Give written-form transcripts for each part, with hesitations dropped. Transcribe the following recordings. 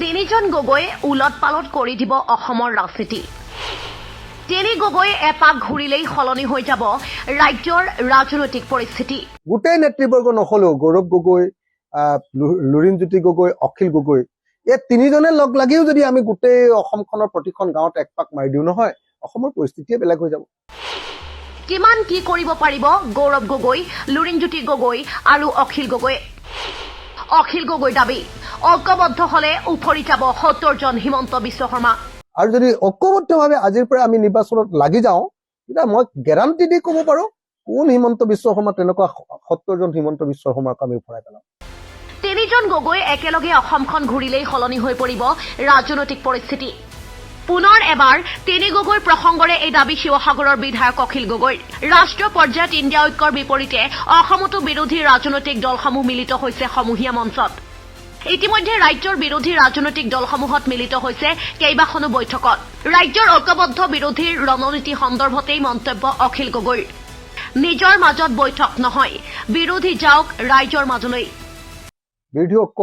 তিনিজন গগৈয়ে উলট পালট কৰি দিব অসমৰ ৰাজনীতি। তিনি গগৈ এপাক ঘূৰিলেই সলনি হৈ যাব ৰাজ্যৰ ৰাজনৈতিক পৰিস্থিতি। গোটেই নেতৃবৰ্গ নহলেও গৌৰৱ গগৈ, লুৰিণজ্যোতি গগৈ, অখিল গগৈ, এই তিনিজনে লগ লাগিও যদি আমি গোটেই অসমখনৰ প্ৰতিখন গাঁৱত একপাক মাৰি দিওঁ নহয়, অসমৰ পৰিস্থিতিয়ে বেলেগ হৈ যাব। কিমান কি কৰিব পাৰিব গৌৰৱ গগৈ, লুৰিণজ্যোতি গগৈ আৰু অখিল গগৈ। অখিল গগৈ দাবী, ঐক্যবদ্ধ হলে উফৰি যাব ৭০জন হিমন্ত বিশ্ব শৰ্মা। আৰু যদি ঐক্যবদ্ধভাৱে আজিৰ পৰা আমি নিৰ্বাচনত লাগি যাওঁ, তেতিয়া মই গেৰাণ্টি দি ক'ব পাৰো কোন হিমন্ত বিশ্ব শৰ্মা তেনেকুৱা ৭০জন হিমন্ত বিশ্ব শৰ্মাক আমি উফৰাই পেলাম। তিনিজন গগৈ একেলগে অসমখন ঘূৰিলেই সলনি হৈ পৰিব ৰাজনৈতিক পৰিস্থিতি। পুনৰ এবাৰ তিনি গগৈ প্ৰসংগৰে এই দাবী শিৱসাগৰৰ বিধায়ক অখিল গগৈৰ। ৰাষ্ট্ৰীয় পৰ্যায়ত ইণ্ডিয়া ঐক্যৰ বিপৰীতে অসমতো বিৰোধী ৰাজনৈতিক দলসমূহ মিলিত হৈছে সমূহীয়া মঞ্চত। ইতিমধ্যে ৰাজ্যৰ বিৰোধী ৰাজনৈতিক দলসমূহত মিলিত হৈছে কেইবাখনো বৈঠকত। ৰাজ্যৰ ঐক্যবদ্ধ বিৰোধীৰ ৰণনীতি সন্দৰ্ভতেই মন্তব্য অখিল গগৈৰ। নিজৰ মাজত বৈঠক নহয়, বিৰোধী যাওক ৰাইজৰ মাজলৈ। বিৰোধী ঐক্য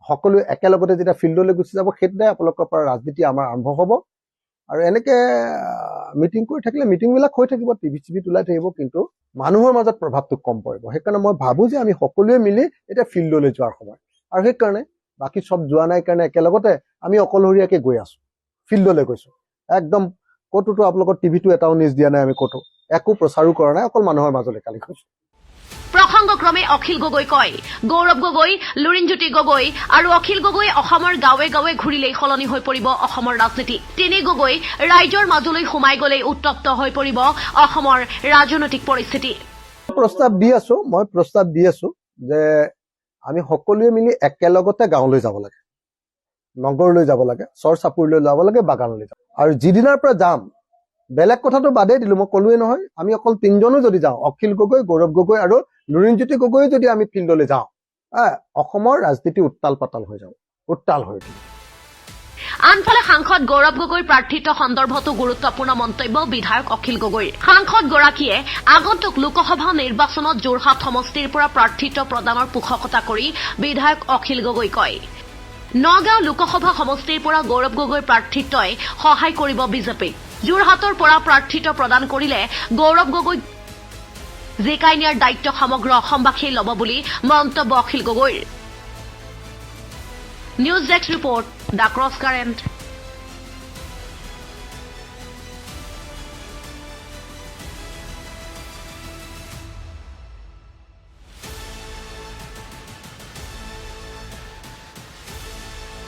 সকলোৱে একেলগতে যেতিয়া ফিল্ডলৈ গুচি যাব, সেইদিনাই আপোনালোকৰ পৰা ৰাজনীতি আমাৰ আৰম্ভ হ'ব। আৰু এনেকে মিটিং কৰি থাকিলে মিটিংবিলাক হৈ থাকিব, টিভিত ওলাই থাকিব, কিন্তু মানুহৰ মাজত প্ৰভাৱটো কম পৰিব। সেইকাৰণে মই ভাবো যে আমি সকলোৱে মিলি এতিয়া ফিল্ডলৈ যোৱাৰ সময়। আৰু সেইকাৰণে বাকী চব যোৱা নাই কাৰণে একেলগতে আমি অকলশৰীয়াকে গৈ আছো, ফিল্ডলৈ গৈছো। একদম ক'তোতো আপোনালোকৰ টিভিটো এটাও নিউজ দিয়া নাই, আমি ক'তো একো প্ৰচাৰো কৰা নাই, অকল মানুহৰ মাজলৈ কালি গৈছো। প্ৰসংগক্ৰমে অখিল গগৈ কয়, গৌৰৱ গগৈ, লুৰিণজ্যোতি গগৈ আৰু অখিল গগৈ অসমৰ গাঁৱে গাঁৱে ঘূৰিলেই সলনি হৈ পৰিব অসমৰ ৰাজনীতি। তিনি গগৈ ৰাইজৰ মাজলৈ সোমাই গলেই উত্তপ্ত হৈ পৰিব অসমৰ ৰাজনৈতিক পৰিস্থিতি। মই প্ৰস্তাৱ দি আছো যে আমি সকলোৱে মিলি একেলগতে গাঁৱলৈ যাব লাগে, নগৰলৈ যাব লাগে, চৰ চাপৰিলৈ যাব লাগে, বাগানলৈ যাব। আৰু যিদিনাৰ পৰা যাম, বেলেগ কথাটো বাদেই দিলো, মই ক'লোৱেই নহয়, আমি অকল তিনিজনো যদি যাওঁ, অখিল গগৈ, গৌৰৱ গগৈ আৰু লুৰিণজ্যোতি গগৈ যদি আমি ফিল্ডলৈ যাওঁ, অসমৰ ৰাজনীতি উত্তাল পাতাল হৈ যাব, উত্তাল হৈ উঠিব। আনফালে সাংসদ গৌৰৱ গগৈৰ প্ৰাৰ্থিত্ব সন্দৰ্ভতো গুৰুত্বপূৰ্ণ মন্তব্য বিধায়ক অখিল গগৈৰ। সাংসদগৰাকীয়ে আগন্তুক লোকসভা নিৰ্বাচনত যোৰহাট সমষ্টিৰ পৰা প্ৰাৰ্থিত্ব প্ৰদানৰ পোষকতা কৰি বিধায়ক অখিল গগৈ কয়, নগাঁও লোকসভা সমষ্টিৰ পৰা গৌৰৱ গগৈৰ প্ৰাৰ্থিত্বই সহায় কৰিব বিজেপিক। যোৰহাটৰ পৰা প্ৰাৰ্থিত্ব প্ৰদান কৰিলে গৌৰৱ গগৈক জিকাই নিয়াৰ দায়িত্ব সমগ্ৰ অসমবাসীয়ে ল'ব বুলি মন্তব্য অখিল গগৈৰ। News desk report, the cross current.